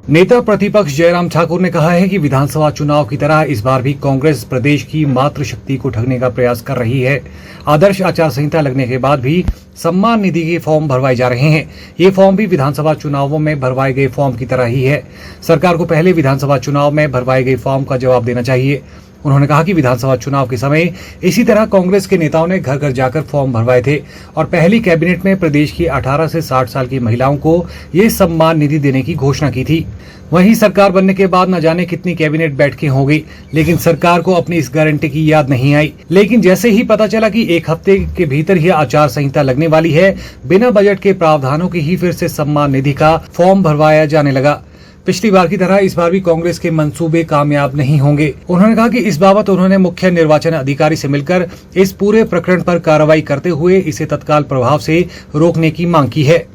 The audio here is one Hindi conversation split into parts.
नेता प्रतिपक्ष जयराम ठाकुर ने कहा है कि विधानसभा चुनाव की तरह इस बार भी कांग्रेस प्रदेश की मातृशक्ति को ठगने का प्रयास कर रही है। आदर्श आचार संहिता लगने के बाद भी सम्मान निधि के फॉर्म भरवाए जा रहे हैं। ये फॉर्म भी विधानसभा चुनावों में भरवाए गए फॉर्म की तरह ही है। सरकार को पहले विधानसभा चुनाव में भरवाए गए फॉर्म का जवाब देना चाहिए। उन्होंने कहा कि विधानसभा चुनाव के समय इसी तरह कांग्रेस के नेताओं ने घर घर जाकर फॉर्म भरवाए थे और पहली कैबिनेट में प्रदेश की 18 से 60 साल की महिलाओं को ये सम्मान निधि देने की घोषणा की थी। वहीं सरकार बनने के बाद न जाने कितनी कैबिनेट बैठकें हो गई, लेकिन सरकार को अपनी इस गारंटी की याद नहीं आई। लेकिन जैसे ही पता चला कि एक हफ्ते के भीतर ही आचार संहिता लगने वाली है, बिना बजट के प्रावधानों की ही फिर से सम्मान निधि का फॉर्म भरवाया जाने लगा। पिछली बार की तरह इस बार भी कांग्रेस के मंसूबे कामयाब नहीं होंगे। उन्होंने कहा कि इस बाबत उन्होंने मुख्य निर्वाचन अधिकारी से मिलकर इस पूरे प्रकरण पर कार्रवाई करते हुए इसे तत्काल प्रभाव से रोकने की मांग की है।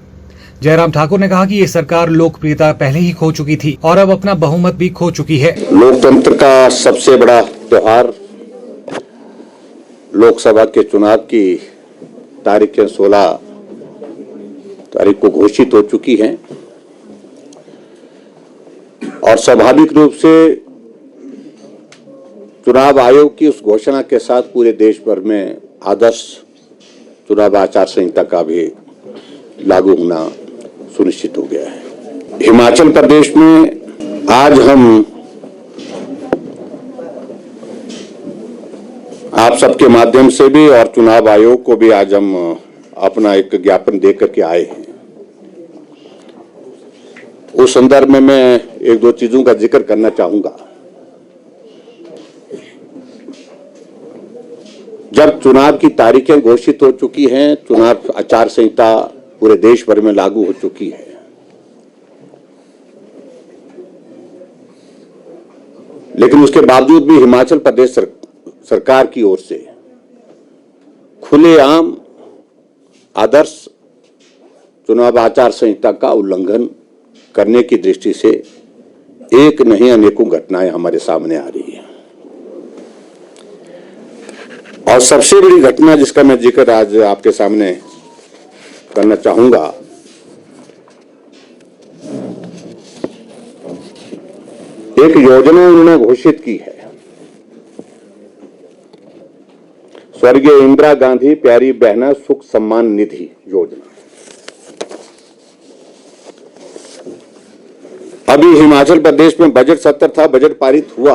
जयराम ठाकुर ने कहा कि ये सरकार लोकप्रियता पहले ही खो चुकी थी और अब अपना बहुमत भी खो चुकी है। लोकतंत्र का सबसे बड़ा त्योहार लोकसभा के चुनाव की तारीखें 16 तारीख को घोषित हो चुकी हैं और स्वाभाविक रूप से चुनाव आयोग की उस घोषणा के साथ पूरे देश भर में आदर्श चुनाव आचार संहिता का भी लागू होना सुनिश्चित हो गया है। हिमाचल प्रदेश में आज हम आप सबके माध्यम से भी और चुनाव आयोग को भी आज हम अपना एक ज्ञापन देकर के आए हैं। उस संदर्भ में मैं एक दो चीजों का जिक्र करना चाहूंगा। जब चुनाव की तारीखें घोषित हो चुकी हैं, चुनाव आचार संहिता पूरे देश भर में लागू हो चुकी है, लेकिन उसके बावजूद भी हिमाचल प्रदेश सरकार की ओर से खुलेआम आदर्श चुनाव आचार संहिता का उल्लंघन करने की दृष्टि से एक नहीं अनेकों घटनाएं हमारे सामने आ रही हैं। और सबसे बड़ी घटना जिसका मैं जिक्र आज आपके सामने करना चाहूंगा, एक योजना उन्होंने घोषित की है, स्वर्गीय इंदिरा गांधी प्यारी बहना सुख सम्मान निधि योजना। अभी हिमाचल प्रदेश में बजट सत्र था, बजट पारित हुआ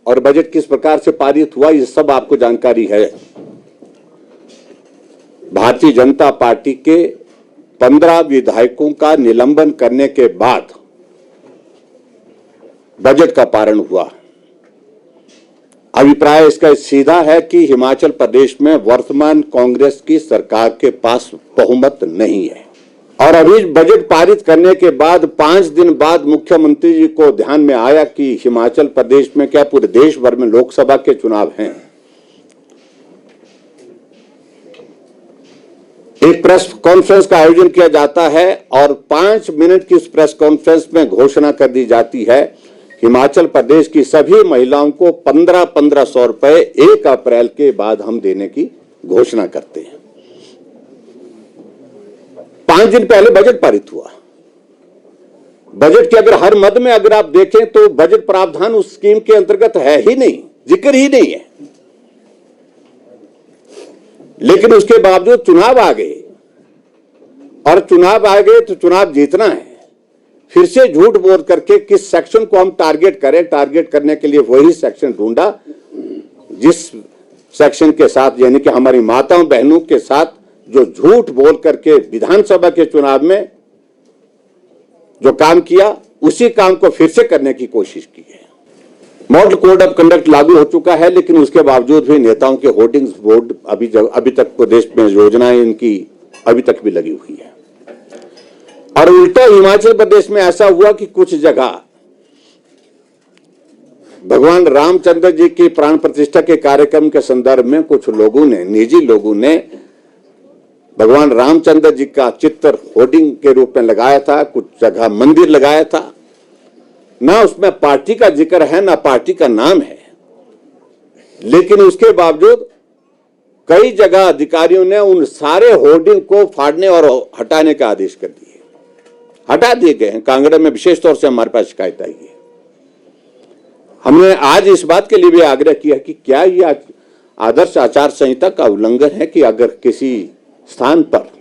और बजट किस प्रकार से पारित हुआ ये सब आपको जानकारी है। भारतीय जनता पार्टी के 15 विधायकों का निलंबन करने के बाद बजट का पारण हुआ। अभिप्राय इसका सीधा है कि हिमाचल प्रदेश में वर्तमान कांग्रेस की सरकार के पास बहुमत नहीं है और अभी बजट पारित करने के बाद 5 दिन बाद मुख्यमंत्री जी को ध्यान में आया कि हिमाचल प्रदेश में क्या पूरे देश भर में लोकसभा के चुनाव हैं। एक प्रेस कॉन्फ्रेंस का आयोजन किया जाता है और 5 मिनट की उस प्रेस कॉन्फ्रेंस में घोषणा कर दी जाती है, हिमाचल प्रदेश की सभी महिलाओं को 1500 रुपए 1 अप्रैल के बाद हम देने की घोषणा करते हैं। 5 दिन पहले बजट पारित हुआ। बजट के अगर हर मद में अगर आप देखें तो बजट प्रावधान उस स्कीम के अंतर्गत है ही नहीं, जिक्र ही नहीं है। लेकिन उसके बावजूद चुनाव आ गए और चुनाव आ गए तो चुनाव जीतना है। फिर से झूठ बोल करके किस सेक्शन को हम टारगेट करें, टारगेट करने के लिए वही सेक्शन ढूंढा जिस सेक्शन के साथ, यानी कि हमारी माताओं बहनों के साथ जो झूठ बोल करके विधानसभा के चुनाव में जो काम किया, उसी काम को फिर से करने की कोशिश की है। मॉडल कोड ऑफ कंडक्ट लागू हो चुका है, लेकिन उसके बावजूद भी नेताओं के होर्डिंग्स बोर्ड अभी तक प्रदेश में योजनाएं इनकी अभी तक भी लगी हुई है। और उल्टा हिमाचल प्रदेश में ऐसा हुआ कि कुछ जगह भगवान रामचंद्र जी की प्राण प्रतिष्ठा के कार्यक्रम के संदर्भ में कुछ लोगों ने, निजी लोगों ने भगवान रामचंद्र जी का चित्र होर्डिंग के रूप में लगाया था, कुछ जगह मंदिर लगाया था। ना उसमें पार्टी का जिक्र है, ना पार्टी का नाम है, लेकिन उसके बावजूद कई जगह अधिकारियों ने उन सारे होर्डिंग को फाड़ने और हटाने का आदेश कर दिए। हटा दिए गए हैं। कांगड़ा में विशेष तौर से हमारे पास शिकायत आई है। हमने आज इस बात के लिए भी आग्रह किया कि क्या यह आदर्श आचार संहिता का उल्लंघन है कि अगर किसी स्थान पर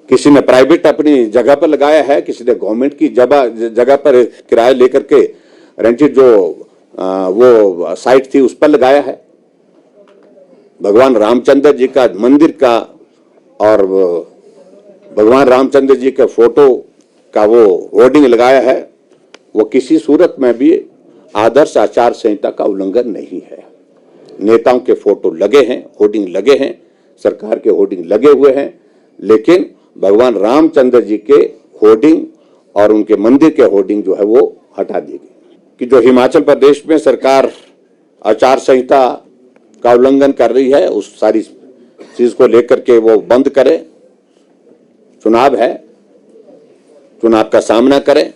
किसी ने प्राइवेट अपनी जगह पर लगाया है, किसी ने गवर्नमेंट की जगह पर किराया लेकर के रेंटेड जो वो साइट थी उस पर लगाया है, भगवान रामचंद्र जी का मंदिर का और भगवान रामचंद्र जी के फोटो का वो होर्डिंग लगाया है, वो किसी सूरत में भी आदर्श आचार संहिता का उल्लंघन नहीं है। नेताओं के फोटो लगे हैं, होर्डिंग लगे हैं, सरकार के होर्डिंग लगे हुए हैं, लेकिन भगवान रामचंद्र जी के होर्डिंग और उनके मंदिर के होर्डिंग जो है वो हटा दी गई। कि जो हिमाचल प्रदेश में सरकार आचार संहिता का उल्लंघन कर रही है, उस सारी चीज को लेकर के वो बंद करे। चुनाव है, चुनाव का सामना करें।